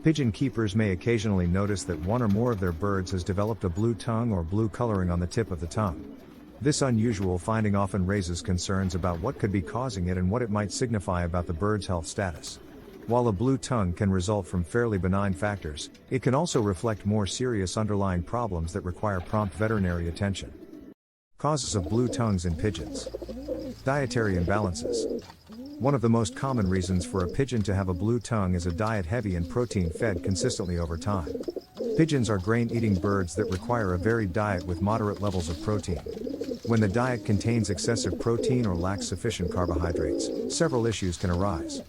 Pigeon keepers may occasionally notice that one or more of their birds has developed a blue tongue or blue coloring on the tip of the tongue. This unusual finding often raises concerns about what could be causing it and what it might signify about the bird's health status. While a blue tongue can result from fairly benign factors, it can also reflect more serious underlying problems that require prompt veterinary attention. Causes of blue tongues in pigeons. Dietary imbalances. One of the most common reasons for a pigeon to have a blue tongue is a diet heavy in protein fed consistently over time. Pigeons are grain-eating birds that require a varied diet with moderate levels of protein. When the diet contains excessive protein or lacks sufficient carbohydrates, several issues can arise.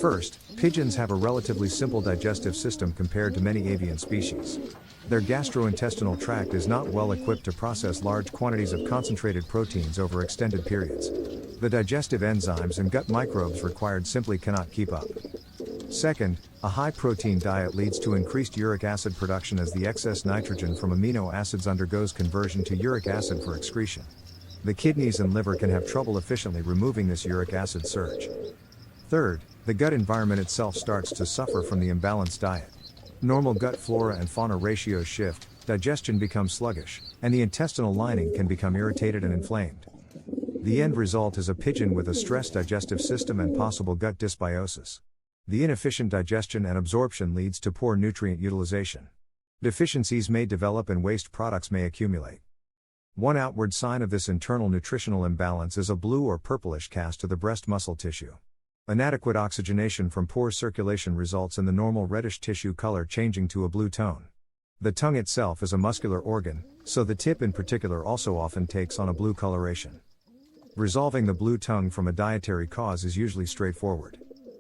First, pigeons have a relatively simple digestive system compared to many avian species. Their gastrointestinal tract is not well equipped to process large quantities of concentrated proteins over extended periods. The digestive enzymes and gut microbes required simply cannot keep up. Second, a high-protein diet leads to increased uric acid production as the excess nitrogen from amino acids undergoes conversion to uric acid for excretion. The kidneys and liver can have trouble efficiently removing this uric acid surge. Third, the gut environment itself starts to suffer from the imbalanced diet. Normal gut flora and fauna ratios shift, digestion becomes sluggish, and the intestinal lining can become irritated and inflamed. The end result is a pigeon with a stressed digestive system and possible gut dysbiosis. The inefficient digestion and absorption leads to poor nutrient utilization. Deficiencies may develop and waste products may accumulate. One outward sign of this internal nutritional imbalance is a blue or purplish cast to the breast muscle tissue. Inadequate oxygenation from poor circulation results in the normal reddish tissue color changing to a blue tone. The tongue itself is a muscular organ, so the tip in particular also often takes on a blue coloration. Resolving the blue tongue from a dietary cause is usually straightforward.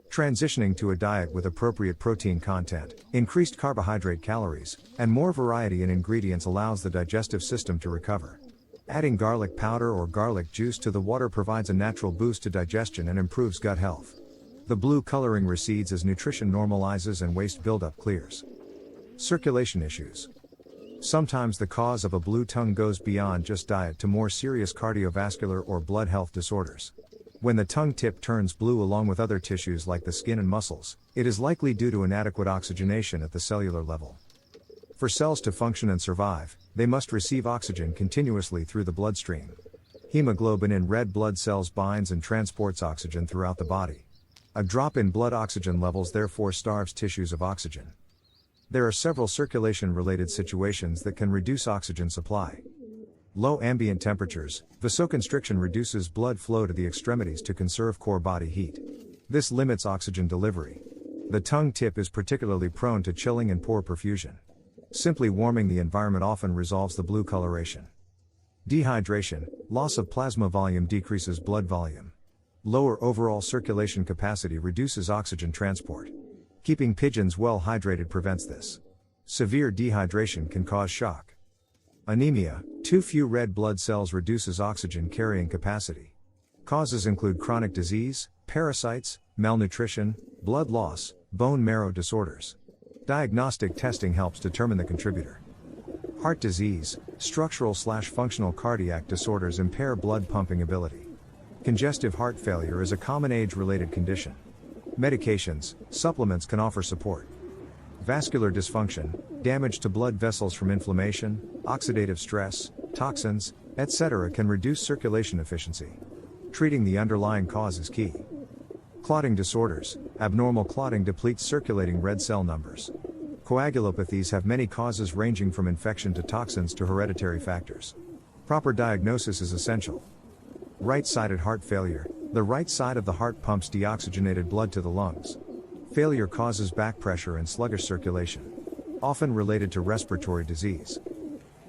Transitioning to a diet with appropriate protein content, increased carbohydrate calories, and more variety in ingredients allows the digestive system to recover. Adding garlic powder or garlic juice to the water provides a natural boost to digestion and improves gut health. The blue coloring recedes as nutrition normalizes and waste buildup clears. Circulation issues. Sometimes the cause of a blue tongue goes beyond just diet to more serious cardiovascular or blood health disorders. When the tongue tip turns blue along with other tissues like the skin and muscles, it is likely due to inadequate oxygenation at the cellular level. For cells to function and survive, they must receive oxygen continuously through the bloodstream. Hemoglobin in red blood cells binds and transports oxygen throughout the body. A drop in blood oxygen levels therefore starves tissues of oxygen. There are several circulation-related situations that can reduce oxygen supply. Low ambient temperatures, vasoconstriction reduces blood flow to the extremities to conserve core body heat. This limits oxygen delivery. The tongue tip is particularly prone to chilling and poor perfusion. Simply warming the environment often resolves the blue coloration. Dehydration, loss of plasma volume decreases blood volume. Lower overall circulation capacity reduces oxygen transport. Keeping pigeons well hydrated prevents this. Severe dehydration can cause shock. Anemia, too few red blood cells reduces oxygen carrying capacity. Causes include chronic disease, parasites, malnutrition, blood loss, bone marrow disorders. Diagnostic testing helps determine the contributor. Heart disease, structural/functional cardiac disorders impair blood pumping ability. Congestive heart failure is a common age-related condition. Medications, supplements can offer support. Vascular dysfunction, damage to blood vessels from inflammation, oxidative stress, toxins, etc. can reduce circulation efficiency. Treating the underlying cause is key. Clotting disorders, abnormal clotting depletes circulating red cell numbers. Coagulopathies have many causes ranging from infection to toxins to hereditary factors. Proper diagnosis is essential. Right-sided heart failure, the right side of the heart pumps deoxygenated blood to the lungs. Failure causes back pressure and sluggish circulation, often related to respiratory disease.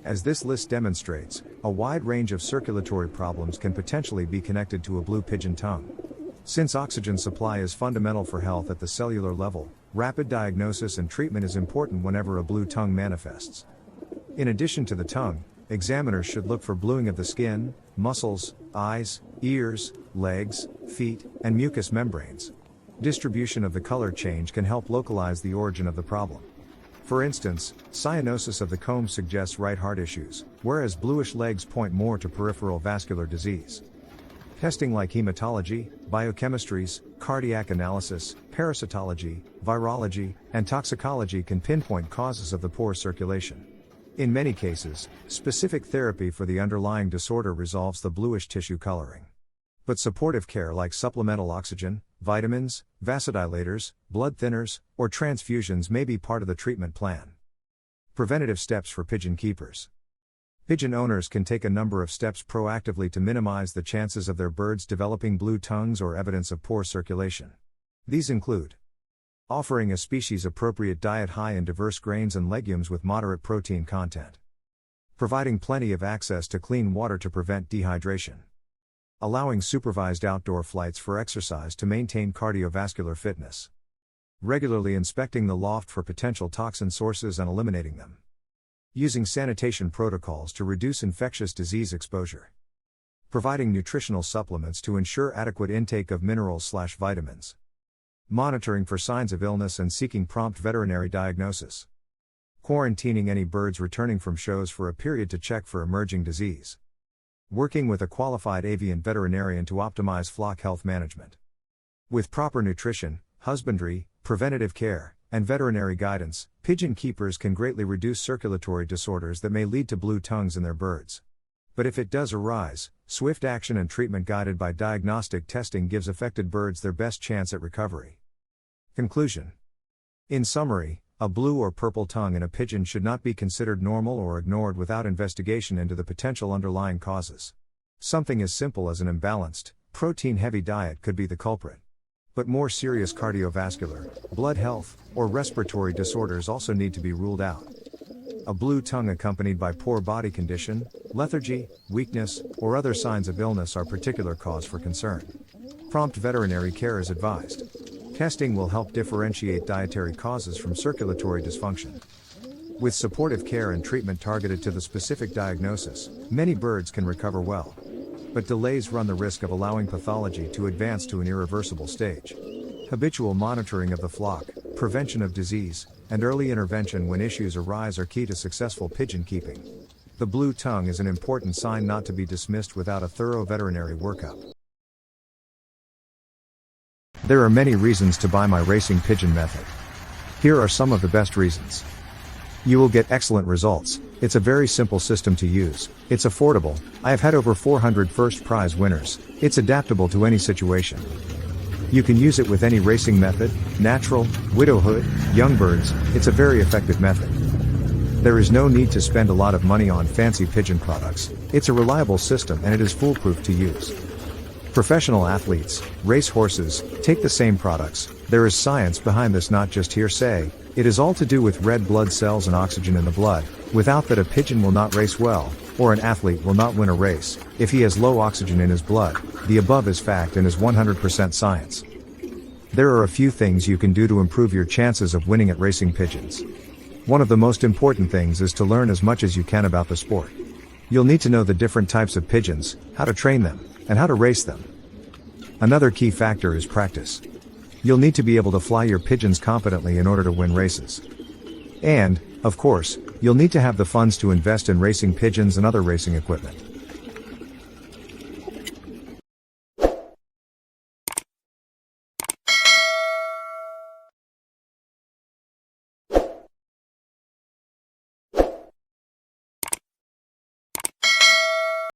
As this list demonstrates, a wide range of circulatory problems can potentially be connected to a blue pigeon tongue. Since oxygen supply is fundamental for health at the cellular level, rapid diagnosis and treatment is important whenever a blue tongue manifests. In addition to the tongue, examiners should look for bluing of the skin, muscles, eyes, ears, legs, feet, and mucous membranes. Distribution of the color change can help localize the origin of the problem. For instance, cyanosis of the comb suggests right heart issues, whereas bluish legs point more to peripheral vascular disease. Testing like hematology, biochemistries, cardiac analysis, parasitology, virology, and toxicology can pinpoint causes of the poor circulation. In many cases, specific therapy for the underlying disorder resolves the bluish tissue coloring. But supportive care like supplemental oxygen, vitamins, vasodilators, blood thinners, or transfusions may be part of the treatment plan. Preventative steps for pigeon keepers. Pigeon owners can take a number of steps proactively to minimize the chances of their birds developing blue tongues or evidence of poor circulation. These include offering a species-appropriate diet high in diverse grains and legumes with moderate protein content, providing plenty of access to clean water to prevent dehydration, allowing supervised outdoor flights for exercise to maintain cardiovascular fitness, regularly inspecting the loft for potential toxin sources and eliminating them, using sanitation protocols to reduce infectious disease exposure, providing nutritional supplements to ensure adequate intake of minerals/vitamins, monitoring for signs of illness and seeking prompt veterinary diagnosis, quarantining any birds returning from shows for a period to check for emerging disease, working with a qualified avian veterinarian to optimize flock health management. With proper nutrition, husbandry, preventative care, and veterinary guidance, pigeon keepers can greatly reduce circulatory disorders that may lead to blue tongues in their birds. But if it does arise, swift action and treatment guided by diagnostic testing gives affected birds their best chance at recovery. Conclusion. In summary, a blue or purple tongue in a pigeon should not be considered normal or ignored without investigation into the potential underlying causes. Something as simple as an imbalanced, protein-heavy diet could be the culprit. But more serious cardiovascular, blood health, or respiratory disorders also need to be ruled out. A blue tongue accompanied by poor body condition, lethargy, weakness, or other signs of illness are particular cause for concern. Prompt veterinary care is advised. Testing will help differentiate dietary causes from circulatory dysfunction. With supportive care and treatment targeted to the specific diagnosis, many birds can recover well. But delays run the risk of allowing pathology to advance to an irreversible stage. Habitual monitoring of the flock, prevention of disease, and early intervention when issues arise are key to successful pigeon keeping. The blue tongue is an important sign not to be dismissed without a thorough veterinary workup. There are many reasons to buy my racing pigeon method. Here are some of the best reasons. You will get excellent results. It's a very simple system to use. It's affordable. I have had over 400 first prize winners. It's adaptable to any situation. You can use it with any racing method, natural, widowhood, young birds. It's a very effective method. There is no need to spend a lot of money on fancy pigeon products. It's a reliable system and it is foolproof to use. Professional athletes, race horses, take the same products. There is science behind this, not just hearsay. It is all to do with red blood cells and oxygen in the blood. Without that, a pigeon will not race well, or an athlete will not win a race. If he has low oxygen in his blood, the above is fact and is 100% science. There are a few things you can do to improve your chances of winning at racing pigeons. One of the most important things is to learn as much as you can about the sport. You'll need to know the different types of pigeons, how to train them, and how to race them. Another key factor is practice. You'll need to be able to fly your pigeons competently in order to win races. And, of course, you'll need to have the funds to invest in racing pigeons and other racing equipment.